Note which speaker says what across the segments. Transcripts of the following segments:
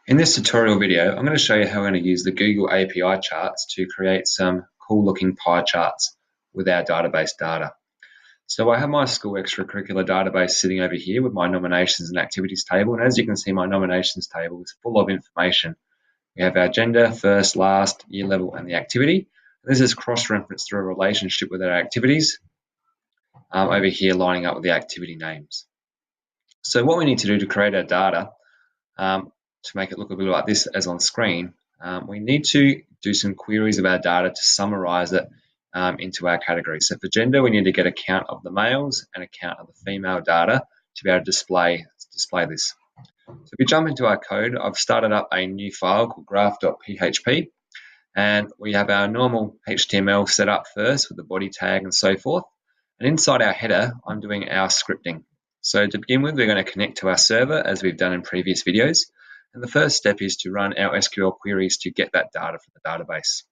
Speaker 1: In this tutorial video, I'm going to show you how we're going to use the Google API charts to create some cool looking pie charts with our database data. So I have my school extracurricular database sitting over here with my nominations and activities table. And as you can see, my nominations table is full of information. We have our gender, first, last, year level, and the activity. This is cross-referenced through a relationship with our activities over here lining up with the activity names. So what we need to do to create our data to make it look a bit like this as on screen, we need to do some queries of our data to summarize it into our categories. So for gender, we need to get a count of the males and a count of the female data to be able to display this. So if we jump into our code, I've started up a new file called graph.php, and we have our normal HTML set up first with the body tag and so forth. And inside our header, I'm doing our scripting. So to begin with, we're going to connect to our server as we've done in previous videos. And the first step is to run our SQL queries to get that data from the database.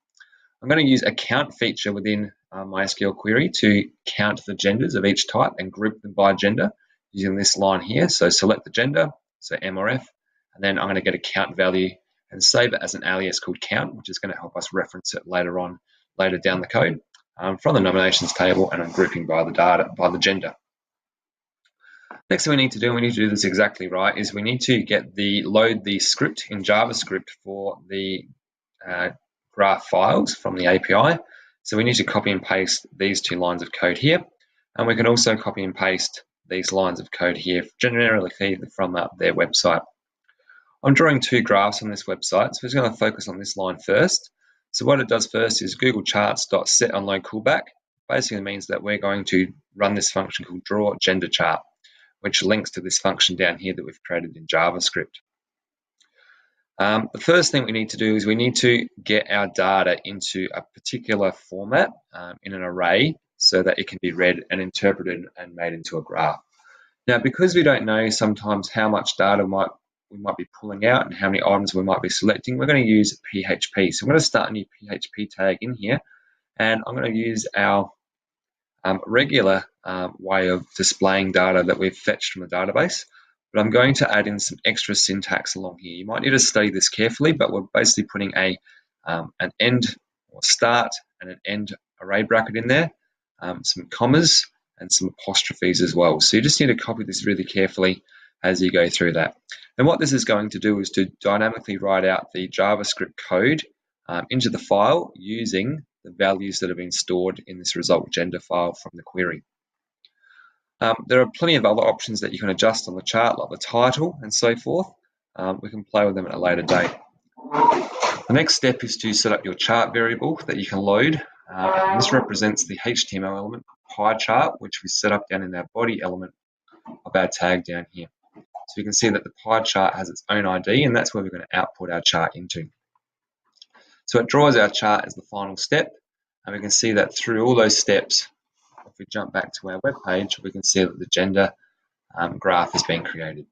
Speaker 1: I'm going to use a count feature within my SQL query to count the genders of each type and group them by gender using this line here. So select the gender, so M or F, and then I'm going to get a count value and save it as an alias called count, which is going to help us reference it later down the code from the nominations table, and I'm grouping by the data, by the gender. Next thing we need to do, and we need to do this exactly right, is we need to load the script in JavaScript for the graph files from the API. So we need to copy and paste these two lines of code here, and we can also copy and paste these lines of code here, generally from their website. I'm drawing two graphs on this website, so we're just going to focus on this line first. So what it does first is Google Charts.setOnLoadCallback basically means that we're going to run this function called drawGenderChart, which links to this function down here that we've created in JavaScript. The first thing we need to do is we need to get our data into a particular format in an array so that it can be read and interpreted and made into a graph. Now, because we don't know sometimes how much data we might be pulling out and how many items we might be selecting, we're going to use PHP. So I'm going to start a new PHP tag in here, and I'm going to use our regular way of displaying data that we've fetched from the database, but I'm going to add in some extra syntax along here. You might need to study this carefully, but we're basically putting an end or start and an end array bracket in there, some commas and some apostrophes as well. So you just need to copy this really carefully as you go through that. And what this is going to do is to dynamically write out the JavaScript code into the file using the values that have been stored in this result gender file from the query. There are plenty of other options that you can adjust on the chart, like the title and so forth. We can play with them at a later date. The next step is to set up your chart variable that you can load. This represents the HTML element pie chart, which we set up down in our body element of our tag down here. So you can see that the pie chart has its own ID, and that's where we're going to output our chart into. So it draws our chart as the final step, and we can see that through all those steps, if we jump back to our web page, we can see that the gender graph has been created.